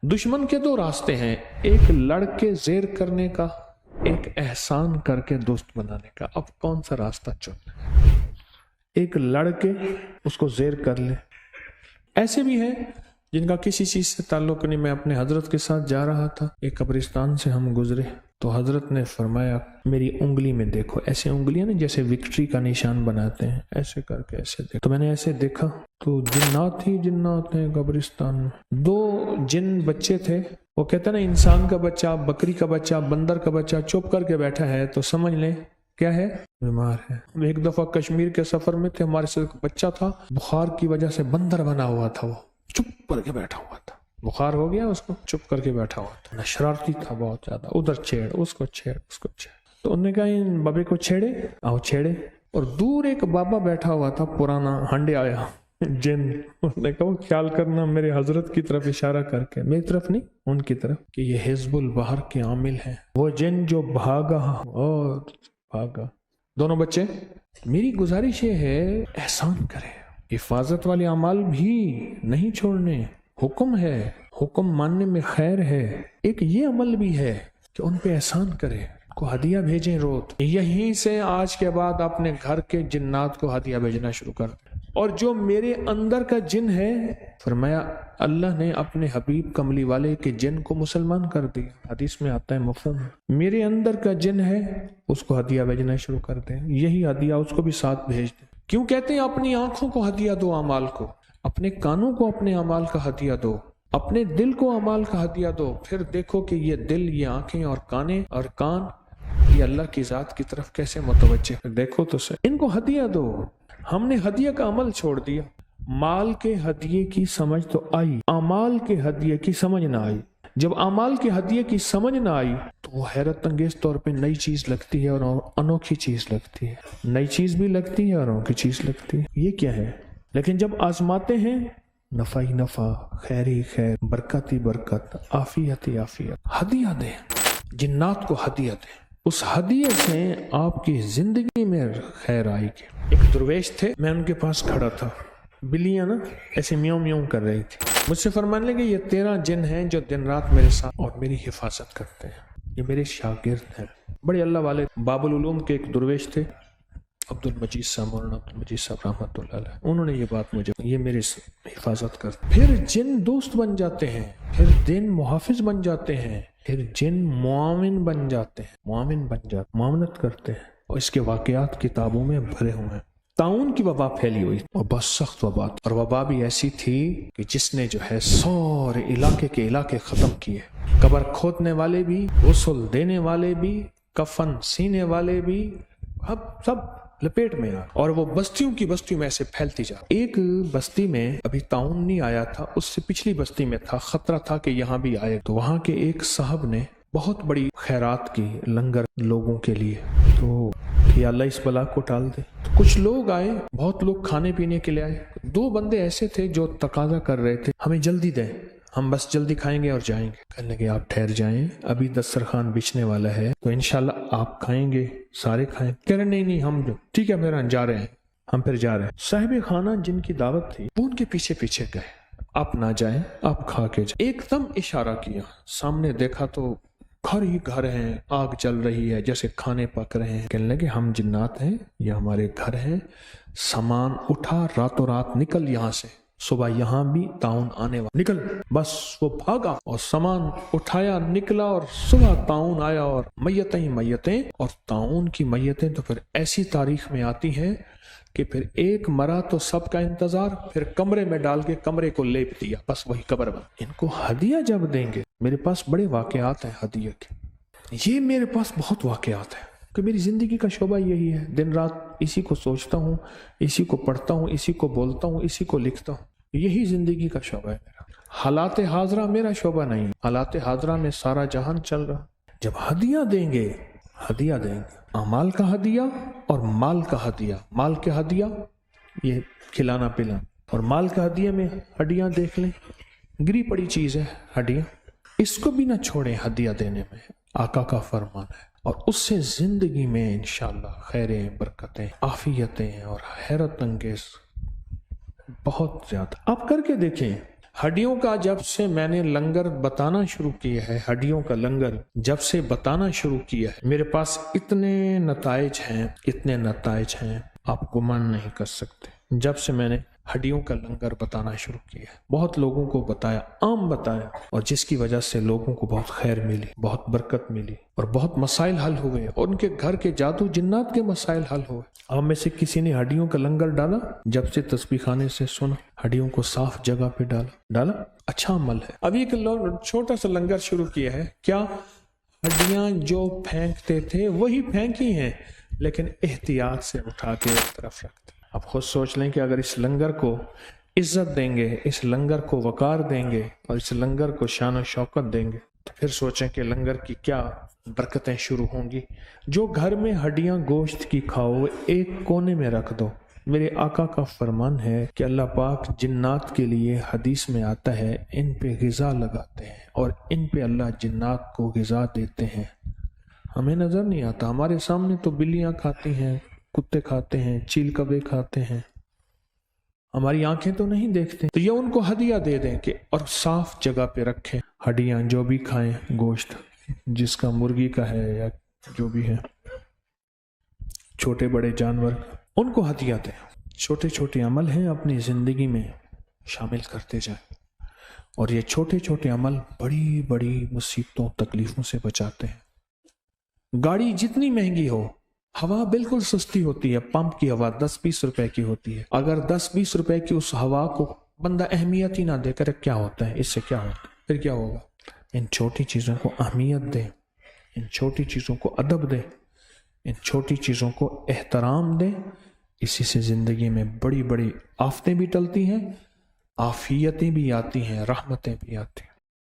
दुश्मन के दो रास्ते हैं, एक लड़के ज़ेर करने का, एक एहसान करके दोस्त बनाने का। अब कौन सा रास्ता चुनना है? एक लड़के उसको ज़ेर कर ले। ऐसे भी हैं जिनका किसी चीज़ से ताल्लुक़ नहीं। मैं अपने हजरत के साथ जा रहा था, एक कब्रिस्तान से हम गुजरे तो हजरत ने फरमाया मेरी उंगली में देखो। ऐसे उंगलियां ना जैसे विक्ट्री का निशान बनाते हैं, ऐसे करके ऐसे देखो। तो मैंने ऐसे देखा तो जिन्नात ही जिन्नात हैं कब्रिस्तान में। दो जिन बच्चे थे, वो कहते ना इंसान का बच्चा, बकरी का बच्चा, बंदर का बच्चा चुप करके बैठा है तो समझ ले क्या है, बीमार है। एक दफा कश्मीर के सफर में थे, हमारे साथ एक बच्चा था, बुखार की वजह से बंदर बना हुआ था, वो चुप करके बैठा हुआ था। बुखार हो गया उसको, चुप करके बैठा हुआ था, शरारती था बहुत ज्यादा, उधर छेड़ उसको छेड़ उसको छेड़। तो उन्होंने कहा इन बाबे को छेड़े, आओ छेड़े। और दूर एक बाबा बैठा हुआ था पुराना, हंडे आया जिन। उसने कहा ख्याल करना, मेरे हजरत की तरफ इशारा करके, मेरी तरफ नहीं उनकी तरफ, कि ये हिजबुल बहर के आमिल हैं, वो जिन जो भागा और भागा। दोनों बच्चे, मेरी गुजारिश ये है एहसान करें, हिफाजत वाले अमाल भी नहीं छोड़ने। हुक्म है, हुक्म मानने में खैर है। एक ये अमल भी है कि उन पे एहसान करें, को हदिया भेजें रोज। यहीं से आज के बाद अपने घर के जिन्नात को हदिया भेजना शुरू कर दें। और जो मेरे अंदर का जिन है, फरमाया अल्लाह ने अपने हबीब कमली वाले के जिन को मुसलमान कर दिया। हदीस में आता है, मफहूम है। मेरे अंदर का जिन है उसको हदिया भेजना शुरू कर दें, यही हदिया उसको भी साथ भेज दें। क्यों कहते हैं अपनी आंखों को हदिया दो अमाल को, अपने कानों को अपने अमाल का हदिया दो, अपने दिल को अमाल का हदिया दो। फिर देखो कि ये दिल, ये आंखें और कान ये अल्लाह की जात की तरफ कैसे मुतवज्जे। देखो तो सही, इनको हदिया दो। हमने हदिया का अमल छोड़ दिया। माल के हदिये की समझ तो आई, अमाल के हदिये की समझ ना आई। जब अमाल के हदिये की समझ ना आई तो वो हैरत अंगेज तौर पे नई चीज लगती है और अनोखी चीज लगती है। नई चीज भी लगती है और अनोखी चीज लगती है। ये क्या है? लेकिन जब आजमाते हैं, नफा ही नफा, खैर ही खैर, बरकत ही बरकत, आफियत ही आफियत। हदिया दें, जिन्नात को हदिया दें। उस हदिये से आपकी जिंदगी में खैर आएगी। एक दरवेश थे, मैं उनके पास खड़ा था, बिल्लियां ना ऐसे म्याऊं म्याऊं कर रही थी। मुझसे फरमाने लगे ये 13 जिन हैं जो दिन रात मेरे साथ और मेरी हिफाजत करते हैं, ये मेरे शागिर्द हैं। बड़े अल्लाह वाले बाबुल उलूम के एक दरवेश थे, अब्दुल मजीद साहब, मौलाना अब्दुल मजीद साहब रहमतुल्लाह अलैह। उन्होंने ये बात मुझे, ये मेरे हिफाजत करते। फिर जिन दोस्त बन जाते हैं, फिर जिन मुहाफिज बन जाते हैं, फिर जिन मुआविन बन जाते हैं, मुआवनत करते हैं। और इसके वाकयात किताबों में भरे हुए हैं। ताउन की वबा फैली हुई और बहुत सख्त वबा, और वबा भी ऐसी थी कि जिसने जो है सारे इलाके के इलाके खत्म किए। कब्र खोदने वाले भी, गुस्ल देने वाले भी, कफन सीने वाले भी, अब सब लपेट में आ। और वो बस्तियों की बस्तियों में ऐसे फैलती जा। एक बस्ती में अभी ताउन नहीं आया था, उससे पिछली बस्ती में था, खतरा था कि यहाँ भी आए। तो वहाँ के एक साहब ने बहुत बड़ी खैरात की, लंगर लोगों के लिए। तो या अल्लाह इस बला को टाल दे। तो कुछ लोग आए, बहुत लोग खाने पीने के लिए आए। 2 बंदे ऐसे थे जो तकाजा कर रहे थे, हमें जल्दी दें, हम बस जल्दी खाएंगे और जाएंगे। कहने लगे आप ठहर जाएं, अभी दस्तरखान बिछने वाला है तो इंशाल्लाह आप खाएंगे, सारे खाएं। कह रहे नहीं हम जो, ठीक है मेरा जा रहे हैं, हम फिर जा रहे हैं। साहिब खाना जिनकी दावत थी वो उनके पीछे पीछे गए, आप ना जाएं, आप खा के जाएं। एकदम इशारा किया, सामने देखा तो घर ही घर हैं, आग जल रही है, जैसे खाने पक रहे हैं। कहने लगे हम जिन्नात हैं, ये हमारे घर हैं, सामान उठा, रातों रात निकल यहाँ से, सुबह यहाँ भी ताउन आने वाला, निकल। बस वो भागा और सामान उठाया, निकला, और सुबह ताउन आया और मैयतें ही मैयतें। और ताउन की मैयतें तो फिर ऐसी तारीख में आती हैं कि फिर एक मरा तो सबका इंतजार, फिर कमरे में डाल के कमरे को लेप दिया, बस वही कब्र बन। इनको हदिया जब देंगे, मेरे पास बड़े वाकयात हैं हदिया के, ये मेरे पास बहुत वाकयात हैं कि मेरी जिंदगी का शोबा यही है। दिन रात इसी को सोचता हूँ, इसी को पढ़ता हूँ, इसी को बोलता हूँ, इसी को लिखता हूँ, यही जिंदगी का शोबा है मेरा। हालात हाजरा मेरा शोबा नहीं, हालात हाजरा में सारा जहान चल रहा। जब हदिया देंगे, हदिया देंगे, अमाल का हदिया और माल का हदिया। माल के हदिया ये खिलाना पिलाना, और माल का हदिया में हड्डियां देख लें, गिरी पड़ी चीज है हड्डियां, इसको भी ना छोड़ें हदिया देने में, आका का फरमान है। और उससे जिंदगी में इंशाअल्लाह खैरें, बरकतें, आफियतें और हैरत अंगेज बहुत ज्यादा। आप करके देखें, ہڈیوں کا جب سے میں نے لنگر بتانا شروع کیا ہے، ہڈیوں کا لنگر جب سے بتانا شروع کیا ہے، میرے پاس اتنے نتائج ہیں آپ گمان نہیں کر سکتے۔ جب سے میں نے ہڈیوں کا لنگر بتانا شروع کیا ہے، بہت لوگوں کو بتایا، عام بتایا، اور جس کی وجہ سے لوگوں کو بہت خیر ملی، بہت برکت ملی، اور بہت مسائل حل ہوئے، اور ان کے گھر کے جادو جنات کے مسائل حل ہوئے۔ آپ میں سے کسی نے ہڈیوں کا لنگر ڈالا؟ جب سے تسبیح خانے سے سنا، ہڈیوں کو صاف جگہ پہ ڈالا، اچھا عمل ہے۔ ابھی ایک چھوٹا سا لنگر شروع کیا ہے، کیا ہڈیاں جو پھینکتے تھے وہی پھینکی ہیں، لیکن احتیاط سے اٹھا کے ایک طرف رکھتے۔ آپ خود سوچ لیں کہ اگر اس لنگر کو عزت دیں گے، اس لنگر کو وقار دیں گے، اور اس لنگر کو شان و شوکت دیں گے، تو پھر سوچیں کہ لنگر کی کیا برکتیں شروع ہوں گی۔ جو گھر میں ہڈیاں گوشت کی کھاؤ، ایک کونے میں رکھ دو۔ میرے آقا کا فرمان ہے کہ اللہ پاک جنات کے لیے حدیث میں آتا ہے، ان پہ غذا لگاتے ہیں اور ان پہ اللہ جنات کو غذا دیتے ہیں۔ ہمیں نظر نہیں آتا، ہمارے سامنے تو بلیاں کھاتی ہیں، کتے کھاتے ہیں، چیل کبے کھاتے ہیں، ہماری آنکھیں تو نہیں دیکھتے۔ تو یہ ان کو ہدیہ دے دیں کہ اور صاف جگہ پہ رکھیں۔ ہڈیاں جو بھی کھائیں، گوشت جس کا مرغی کا ہے یا جو بھی ہے، چھوٹے بڑے جانور، ان کو ہدیہ دیں۔ چھوٹے چھوٹے عمل ہیں، اپنی زندگی میں شامل کرتے جائیں، اور یہ چھوٹے چھوٹے عمل بڑی بڑی مصیبتوں تکلیفوں سے بچاتے ہیں۔ گاڑی جتنی مہنگی ہو، ہوا بالکل سستی ہوتی ہے، پمپ کی ہوا 10-20 روپے کی ہوتی ہے۔ اگر 10-20 روپے کی اس ہوا کو بندہ اہمیت ہی نہ دے کر، کیا ہوتا ہے، اس سے کیا ہوتا ہے، پھر کیا ہوگا؟ ان چھوٹی چیزوں کو اہمیت دیں، ان چھوٹی چیزوں کو ادب دیں، ان چھوٹی چیزوں کو احترام دیں۔ اسی سے زندگی میں بڑی بڑی آفتیں بھی ٹلتی ہیں، عافیتیں بھی آتی ہیں، رحمتیں بھی آتی ہیں۔